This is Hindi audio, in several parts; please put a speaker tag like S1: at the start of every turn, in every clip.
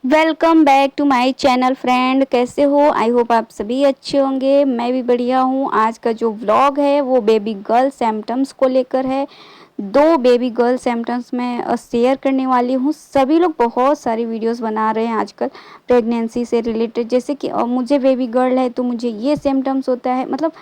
S1: Welcome back to my channel friend. कैसे हो? आई होप आप सभी अच्छे होंगे। मैं भी बढ़िया हूँ। आज का जो व्लॉग है वो बेबी गर्ल सिम्टम्स को लेकर है। दो बेबी गर्ल सिम्टम्स मैं शेयर करने वाली हूँ। सभी लोग बहुत सारी वीडियोस बना रहे हैं आजकल प्रेगनेंसी से रिलेटेड, जैसे कि मुझे बेबी गर्ल है तो मुझे ये सिम्टम्स होता है, मतलब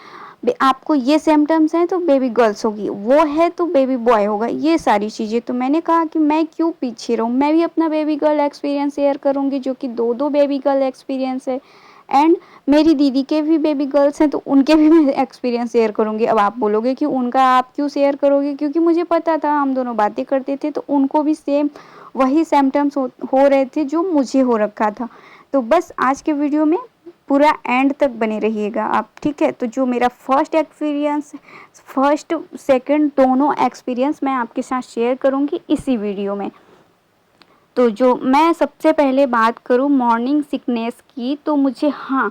S1: आपको ये सिम्टम्स हैं तो बेबी गर्ल्स होगी, वो है तो बेबी बॉय होगा, ये सारी चीज़ें। तो मैंने कहा कि मैं क्यों पीछे रहूँ, मैं भी अपना बेबी गर्ल एक्सपीरियंस शेयर करूँगी, जो कि दो दो बेबी गर्ल एक्सपीरियंस है। एंड मेरी दीदी के भी बेबी गर्ल्स हैं तो उनके भी मैं एक्सपीरियंस शेयर करूँगी। अब आप बोलोगे कि उनका आप क्यों शेयर करोगे, क्योंकि मुझे पता था, हम दोनों बातें करते थे तो उनको भी सेम वही सिम्टम्स हो रहे थे जो मुझे हो रखा था। तो बस आज के वीडियो में पूरा एंड तक बने रहिएगा आप, ठीक है। तो जो मेरा फर्स्ट एक्सपीरियंस, फर्स्ट सेकंड दोनों एक्सपीरियंस मैं आपके साथ शेयर करूंगी इसी वीडियो में। तो जो मैं सबसे पहले बात करूं मॉर्निंग सिकनेस की, तो मुझे हाँ,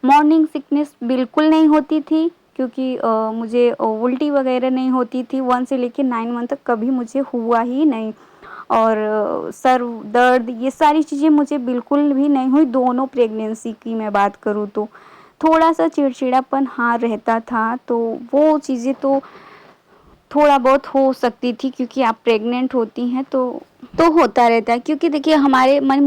S1: मॉर्निंग सिकनेस बिल्कुल नहीं होती थी, क्योंकि मुझे उल्टी वगैरह नहीं होती थी। 1 से लेकर 9 मंथ तक कभी मुझे हुआ ही नहीं। और सर दर्द ये सारी चीज़ें मुझे बिल्कुल भी नहीं हुई। दोनों प्रेगनेंसी की मैं बात करूँ तो थोड़ा सा चिड़चिड़ापन हाँ रहता था, तो वो चीज़ें थोड़ा बहुत हो सकती थी, क्योंकि आप प्रेग्नेंट होती हैं तो होता रहता है, क्योंकि देखिए हमारे मन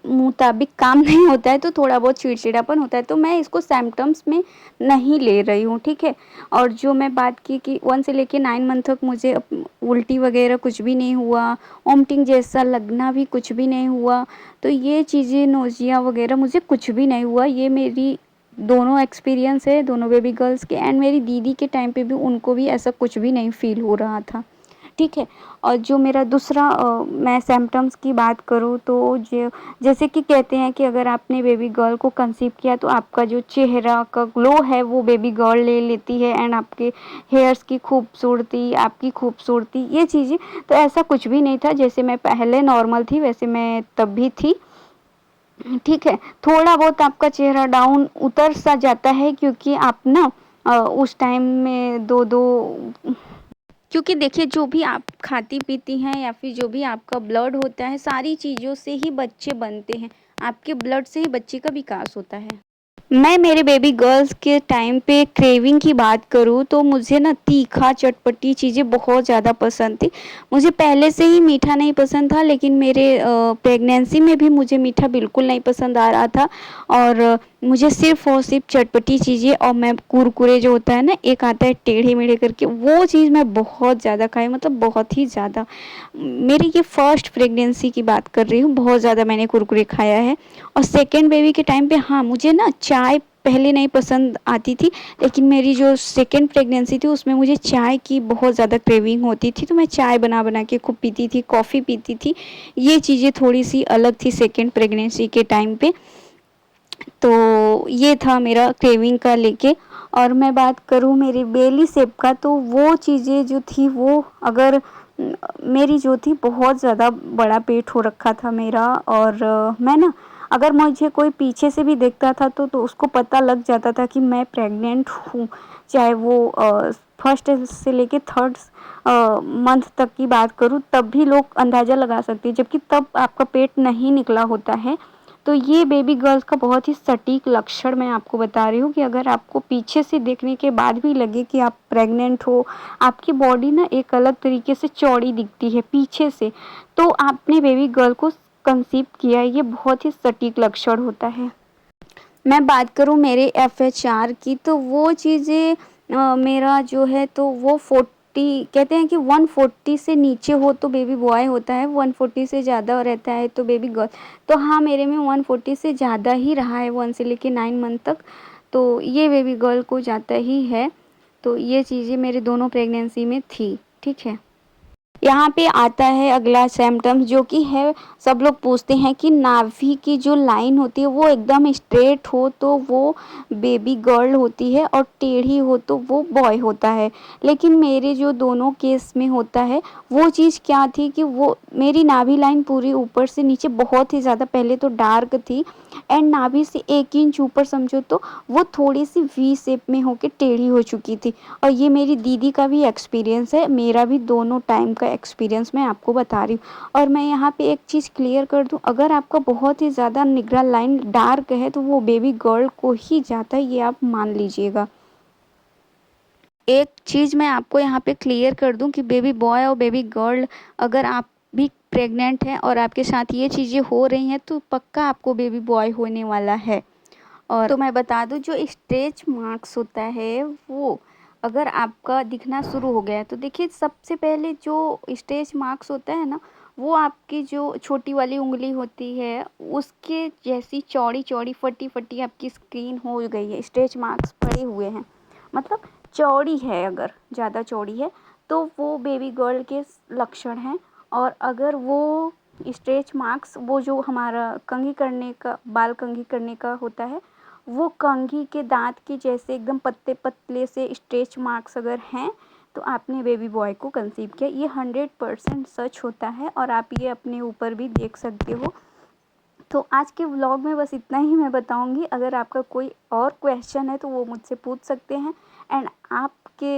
S1: मुताबिक काम नहीं होता है, तो थोड़ा बहुत चिड़चिड़ापन होता है। तो मैं इसको सिम्टम्स में नहीं ले रही हूँ, ठीक है। और जो मैं बात की कि 1 से लेके 9 मंथ तक मुझे उल्टी वगैरह कुछ भी नहीं हुआ, वोमिटिंग जैसा लगना भी कुछ भी नहीं हुआ, तो ये चीज़ें नोजिया वगैरह मुझे कुछ भी नहीं हुआ। ये मेरी दोनों एक्सपीरियंस है, दोनों बेबी गर्ल्स के। एंड मेरी दीदी के टाइम पे भी उनको भी ऐसा कुछ भी नहीं फील हो रहा था, ठीक है। और जो मेरा दूसरा मैं सिम्टम्स की बात करूँ तो जो जैसे कि कहते हैं कि अगर आपने बेबी गर्ल को कंसीव किया तो आपका जो चेहरा का ग्लो है वो बेबी गर्ल ले लेती है, एंड आपके हेयर्स की खूबसूरती, आपकी खूबसूरती, ये चीज़ें। तो ऐसा कुछ भी नहीं था। जैसे मैं पहले नॉर्मल थी वैसे मैं तब भी थी, ठीक है। थोड़ा बहुत आपका चेहरा डाउन उतर सा जाता है, क्योंकि आप ना उस टाइम में दो दो, क्योंकि देखिए जो भी आप खाती पीती हैं या फिर जो भी आपका ब्लड होता है, सारी चीज़ों से ही बच्चे बनते हैं। आपके ब्लड से ही बच्चे का विकास होता है। मैं मेरे बेबी गर्ल्स के टाइम पे क्रेविंग की बात करूँ तो मुझे ना तीखा चटपटी चीज़ें बहुत ज़्यादा पसंद थी। मुझे पहले से ही मीठा नहीं पसंद था, लेकिन मेरे प्रेगनेंसी में भी मुझे मीठा बिल्कुल नहीं पसंद आ रहा था। और मुझे सिर्फ़ और सिर्फ चटपटी चीज़ें, और मैं कुरकुरे जो होता है ना, एक आता है टेढ़े मेढ़े करके, वो चीज़ मैं बहुत ज़्यादा खाई, मतलब बहुत ही ज़्यादा। मेरी ये फर्स्ट प्रेगनेंसी की बात कर रही हूँ, बहुत ज़्यादा मैंने कुरकुरे खाया है। और सेकेंड बेबी के टाइम पे हाँ, मुझे ना चाय पहले नहीं पसंद आती थी, लेकिन मेरी जो सेकेंड प्रेगनेंसी थी उसमें मुझे चाय की बहुत ज़्यादा क्रेविंग होती थी, तो मैं चाय बना बना के खूब पीती थी, कॉफ़ी पीती थी। ये चीज़ें थोड़ी सी अलग थी सेकेंड प्रेगनेंसी के टाइम पे। तो ये था मेरा क्रेविंग का लेके। और मैं बात करूँ मेरी बेली शेप का, तो वो चीज़ें जो थी वो, अगर मेरी जो थी बहुत ज़्यादा बड़ा पेट हो रखा था मेरा। और मैं ना, अगर मुझे कोई पीछे से भी देखता था तो उसको पता लग जाता था कि मैं प्रेग्नेंट हूँ। चाहे वो फर्स्ट से लेके थर्ड मंथ तक की बात करूँ, तब भी लोग अंदाज़ा लगा सकते हैं, जबकि तब आपका पेट नहीं निकला होता है। तो ये बेबी गर्ल्स का बहुत ही सटीक लक्षण मैं आपको बता रही हूँ, कि अगर आपको पीछे से देखने के बाद भी लगे कि आप प्रेग्नेंट हो, आपकी बॉडी ना एक अलग तरीके से चौड़ी दिखती है पीछे से, तो आपने बेबी गर्ल को कंसीव किया है, ये बहुत ही सटीक लक्षण होता है। मैं बात करूँ मेरे FHR की, तो वो चीज़ें मेरा जो है तो वो 40, कहते हैं कि 140 से नीचे हो तो बेबी बॉय होता है, 140 से ज़्यादा रहता है तो बेबी गर्ल। तो हाँ, मेरे में 140 से ज़्यादा ही रहा है 1 से लेके 9 मंथ तक, तो ये बेबी गर्ल को जाता ही है। तो ये चीज़ें मेरे दोनों प्रेगनेंसी में थी, ठीक है। यहाँ पे आता है अगला सिम्टम्स, जो कि है, सब लोग पूछते हैं कि नाभि की जो लाइन होती है वो एकदम स्ट्रेट हो तो वो बेबी गर्ल होती है, और टेढ़ी हो तो वो बॉय होता है। लेकिन मेरे जो दोनों केस में होता है, वो चीज़ क्या थी कि वो मेरी नाभि लाइन पूरी ऊपर से नीचे बहुत ही ज़्यादा पहले तो डार्क थी, एंड नाभि से 1 इंच ऊपर समझो तो वो थोड़ी सी वी शेप में होके टेढ़ी हो चुकी थी। और ये मेरी दीदी का भी एक्सपीरियंस है, मेरा भी दोनों टाइम का एक्सपीरियंस मैं आपको बता रही हूँ। और मैं यहाँ पे एक चीज़ क्लियर कर दूँ, अगर आपका बहुत ही ज़्यादा निगरा लाइन डार्क है तो वो बेबी गर्ल को ही जाता है, ये आप मान लीजिएगा। एक चीज़ मैं आपको यहाँ पे क्लियर कर दूँ कि बेबी बॉय और बेबी गर्ल, अगर आप भी प्रेग्नेंट हैं और आपके साथ ये चीज़ें हो रही हैं तो पक्का आपको बेबी बॉय होने वाला है। और तो मैं बता दूं, जो स्ट्रेच मार्क्स होता है वो अगर आपका दिखना शुरू हो गया है तो देखिए, सबसे पहले जो स्ट्रेच मार्क्स होता है ना, वो आपकी जो छोटी वाली उंगली होती है उसके जैसी चौड़ी चौड़ी फटी फटी आपकी स्किन हो गई है, स्ट्रेच मार्क्स पड़े हुए हैं, मतलब चौड़ी है, अगर ज़्यादा चौड़ी है तो वो बेबी गर्ल के लक्षण हैं। और अगर वो स्ट्रेच मार्क्स, वो जो हमारा कंघी करने का, बाल कंघी करने का होता है, वो कंघी के दांत के जैसे एकदम पतले पतले से स्ट्रेच मार्क्स अगर हैं तो आपने बेबी बॉय को कंसीव किया। ये 100% सच होता है और आप ये अपने ऊपर भी देख सकते हो। तो आज के व्लॉग में बस इतना ही मैं बताऊंगी। अगर आपका कोई और क्वेश्चन है तो वो मुझसे पूछ सकते हैं। एंड आपके